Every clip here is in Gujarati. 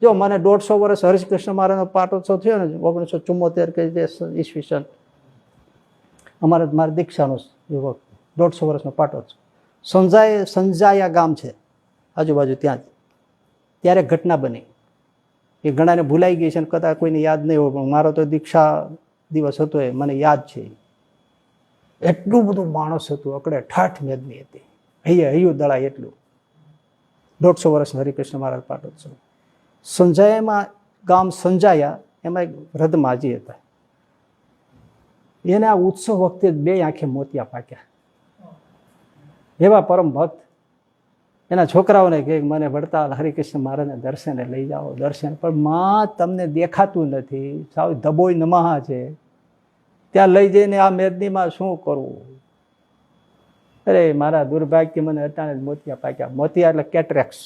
જો મને 150 વર્ષ હરિકૃષ્ણ મહારાજનો પાટોત્સવ થયો ને 1974 કે ઈસવીસન, મારી દીક્ષાનો યુવક 150 વર્ષનો પાટોત્સવ. સંજાયા ગામ છે આજુબાજુ, ત્યાં જ ત્યારે ઘટના બની. એ ઘણાને ભૂલાઈ ગઈ છે ને કદાચ કોઈને યાદ નહીં હોય, પણ મારો તો દીક્ષા દિવસ હતો એ મને યાદ છે. એટલું બધું માણસ હતું, અકડે ઠાઠ મેદની હતી, હૈયું દળાય એટલું. 150 વર્ષ હરિકૃષ્ણ મહારાજ પાટોત્સવ. સંજાયામાં ગામ સંજાયા, એમાં એક વૃદ્ધ માજી હતા. એને આ ઉત્સવ વખતે 2 આંખે મોતિયા પાક્યા. એવા પરમ ભક્ત. એના છોકરાઓને કહે મને વડતાલ હરિકૃષ્ણ મહારાજને દર્શને લઈ જાઓ, દર્શન. પણ માં તમને દેખાતું નથી, સાવ ધબોય નમહા છે, ત્યાં લઈ જઈને આ મેદનીમાં શું કરવું? અરે મારા દુર્ભાગ્ય, મને અટાણે જ મોતિયા પાક્યા. મોતિયા એટલે કેટરેક્સ.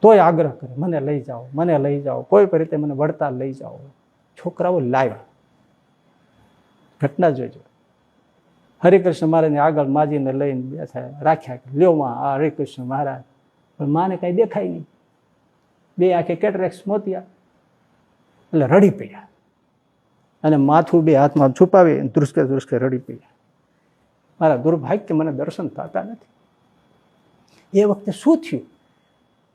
તોય આગ્રહ કરે મને લઈ જાઓ, મને લઈ જાઓ, કોઈ પણ રીતે મને વડતાલ લઈ જાઓ. છોકરાઓ લાવ્યા. ઘટના જોઈજો. હરિકૃષ્ણ મહારાજને આગળ માજીને લઈને બેઠા રાખ્યા, લ્યો માં આ હરિકૃષ્ણ મહારાજ. પણ માને કાંઈ દેખાય નહીં, 2 આંખે કેટરેક્સ મોતિયા. એટલે રડી પડ્યા અને માથું 2 હાથમાં છુપાવી ધ્રુસકે ધ્રુસકે રડી પડ્યા. મારા દુર્ભાગ્ય, મને દર્શન થતા નથી. એ વખતે શું થયું?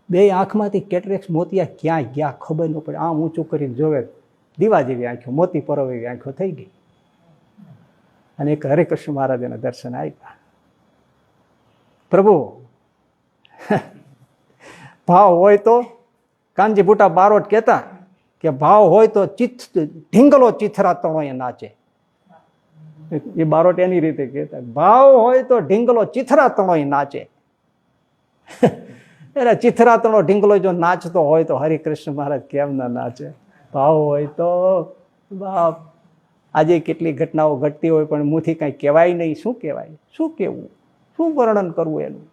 2 આંખમાંથી કેટરેક્સ મોતિયા ક્યાંય ગયા ખબર ન પડે. આમ ઊંચું કરીને જોવે, દીવા જેવી આંખો, મોતી પરોવ એવી આંખો થઈ ગઈ. અને એક હરિકૃષ્ણ મહારાજના દર્શન આપ્યા. પ્રભુ ભાવ હોય તો, કાનજી બુટા બારોટ કહેતા કે ભાવ હોય તો ઢીંગલો ચીથરા તણોએ નાચે. એ બારોટ એની રીતે કહેતા, ભાવ હોય તો ઢીંગલો ચીથરા તણોએ નાચે. એટલે ચીથરા તણો ઢીંગલો જો નાચતો હોય તો હરિકૃષ્ણ મહારાજ કેમ ના નાચે? ભાવ હોય તો બાપ. આજે કેટલી ઘટનાઓ ઘટતી હોય પણ મુથી કાંઈ કહેવાય નહીં. શું કહેવાય? શું કહેવું? શું વર્ણન કરવું એનું?